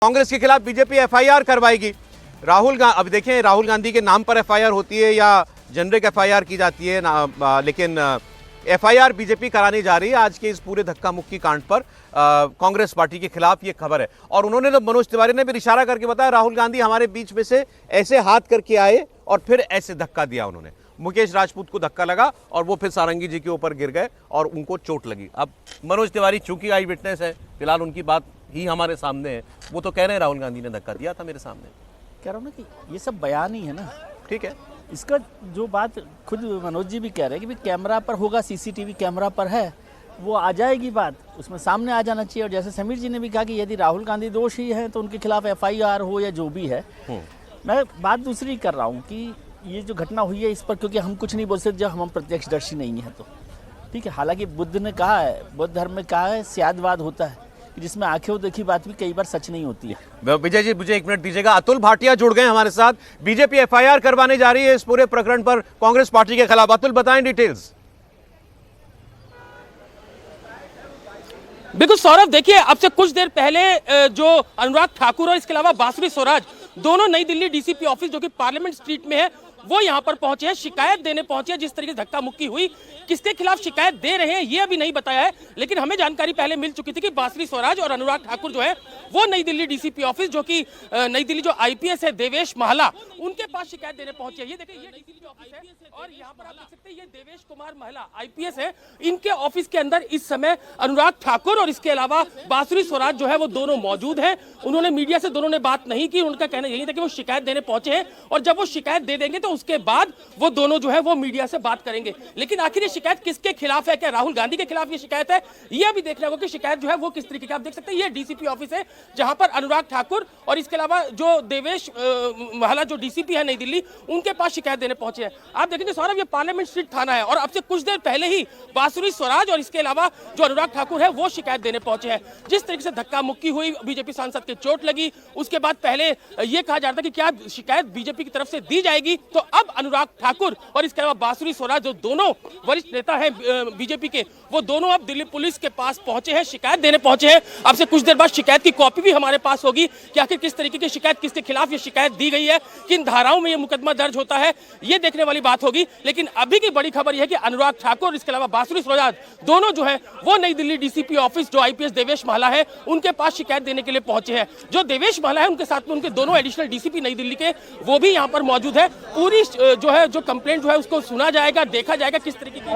कांग्रेस के खिलाफ BJP FIR करवाएगी। अब देखें, राहुल गांधी के नाम पर एफआईआर होती है या जेनरिक एफआईआर की जाती है लेकिन एफआईआर बीजेपी कराने जा रही है आज के इस पूरे धक्का मुक्की कांड पर कांग्रेस पार्टी के खिलाफ ये खबर है। और उन्होंने तो मनोज तिवारी ने भी इशारा करके बताया, राहुल गांधी हमारे बीच में से ऐसे हाथ करके आए और फिर ऐसे धक्का दिया उन्होंने। मुकेश राजपूत को धक्का लगा और वो फिर सारंगी जी के ऊपर गिर गए और उनको चोट लगी। अब मनोज तिवारी चूंकि आई विटनेस है, फिलहाल उनकी बात ही हमारे सामने है, वो तो कह रहे हैं राहुल गांधी ने धक्का दिया था मेरे सामने। कह रहा हूँ ना कि ये सब बयान ही है ना, ठीक है। इसका जो बात खुद मनोज जी भी कह रहे हैं कि कैमरा पर होगा, सीसीटीवी कैमरा पर है, वो आ जाएगी बात, उसमें सामने आ जाना चाहिए। और जैसे समीर जी ने भी कहा कि यदि राहुल गांधी दोषी है तो उनके खिलाफ एफआईआर हो या जो भी है। मैं बात दूसरी कर रहा हूँ कि ये जो घटना हुई है इस पर, क्योंकि हम कुछ नहीं बोल सकते जब हम प्रत्यक्षदर्शी नहीं है तो ठीक है। हालांकि बुद्ध ने कहा है, बौद्ध धर्म में कहा है, स्यादवाद होता है कि जिसमें आंखें देखी बात भी कई बार सच नहीं होती है। विजय जी, मुझे एक मिनट दीजिएगा। अतुल भाटिया जुड़ गए हमारे साथ। बीजेपी एफआईआर करवाने जा रही है इस पूरे प्रकरण पर कांग्रेस पार्टी के खिलाफ। अतुल, बताएं डिटेल्स। बिल्कुल सौरभ, देखिए अब से कुछ देर पहले जो अनुराग ठाकुर और इसके अलावा बांसुरी स्वराज दोनों नई दिल्ली डीसीपी ऑफिस जो कि पार्लियामेंट स्ट्रीट में है वो यहाँ पर पहुंचे हैं, शिकायत देने पहुंचे हैं। जिस तरीके से धक्का मुक्की हुई, किसके खिलाफ शिकायत दे रहे हैं ये अभी नहीं बताया है, लेकिन हमें जानकारी पहले मिल चुकी थी कि बांसुरी स्वराज और अनुराग ठाकुर जो है वो नई दिल्ली डीसीपी ऑफिस जो कि नई दिल्ली जो आईपीएस है देवेश महला, उनके पास शिकायत देने पहुंचे। ये देखिए, ये नई दिल्ली ऑफिस है और यहाँ पर आप देख सकते हैं ये देवेश कुमार महला आईपीएस है। इनके ऑफिस के अंदर इस समय अनुराग ठाकुर और इसके अलावा बांसुरी स्वराज जो है वो दोनों मौजूद हैं। उन्होंने मीडिया से दोनों ने बात नहीं की। उनका कहना यही था कि वो शिकायत देने पहुंचे हैं और जब वो शिकायत दे देंगे तो उसके बाद वो दोनों जो है वो मीडिया से बात करेंगे। लेकिन आखिर ये शिकायत किसके खिलाफ है? क्या राहुल गांधी के खिलाफ ये शिकायत है? ये अभी देखना होगा कि शिकायत जो है वो किस तरीके की। आप देख सकते हैं ये डीसीपी ऑफिस है जहां पर अनुराग ठाकुर और इसके अलावा जो देवेश महला जो डीसीपी है नई दिल्ली, उनके पास शिकायत देने पहुंचे हैं। आप देखेंगे सौरभ, ये पार्लियामेंट स्ट्रीट थाना है और अब से कुछ देर पहले ही बांसुरी स्वराज और इसके अलावा जो अनुराग ठाकुर है वो शिकायत देने पहुंचे हैं। जिस तरीके से धक्का मुक्की हुई, बीजेपी सांसद के चोट लगी, उसके बाद पहले ये कहा जा रहा था कि क्या शिकायत बीजेपी की तरफ से दी जाएगी, तो अब अनुराग ठाकुर और इसके अलावा बांसुरी स्वराज जो दोनों वरिष्ठ नेता हैं बीजेपी के, वो दोनों अब दिल्ली पुलिस के पास पहुंचे हैं, शिकायत देने पहुंचे हैं। अब से कुछ देर बाद शिकायत की कॉपी भी हमारे पास होगी कि आखिर किस तरीके की शिकायत, किसके खिलाफ ये शिकायत दी गई है, किन धाराओं में ये मुकदमा दर्ज होता है, ये देखने वाली बात होगी। लेकिन अभी की बड़ी खबर यह है कि अनुराग ठाकुर और इसके अलावा बांसुरी स्वराज दोनों जो है वो नई दिल्ली डीसीपी ऑफिस जो आईपीएस देवेश महला है उनके पास शिकायत देने के लिए पहुंचे हैं। जो देवेश महला है उनके साथ में उनके दोनों एडिशनल डीसीपी नई दिल्ली के वो भी यहाँ पर मौजूद है। पूरी जो है जो कंप्लेंट जो है उसको सुना जाएगा, देखा जाएगा किस तरीके की।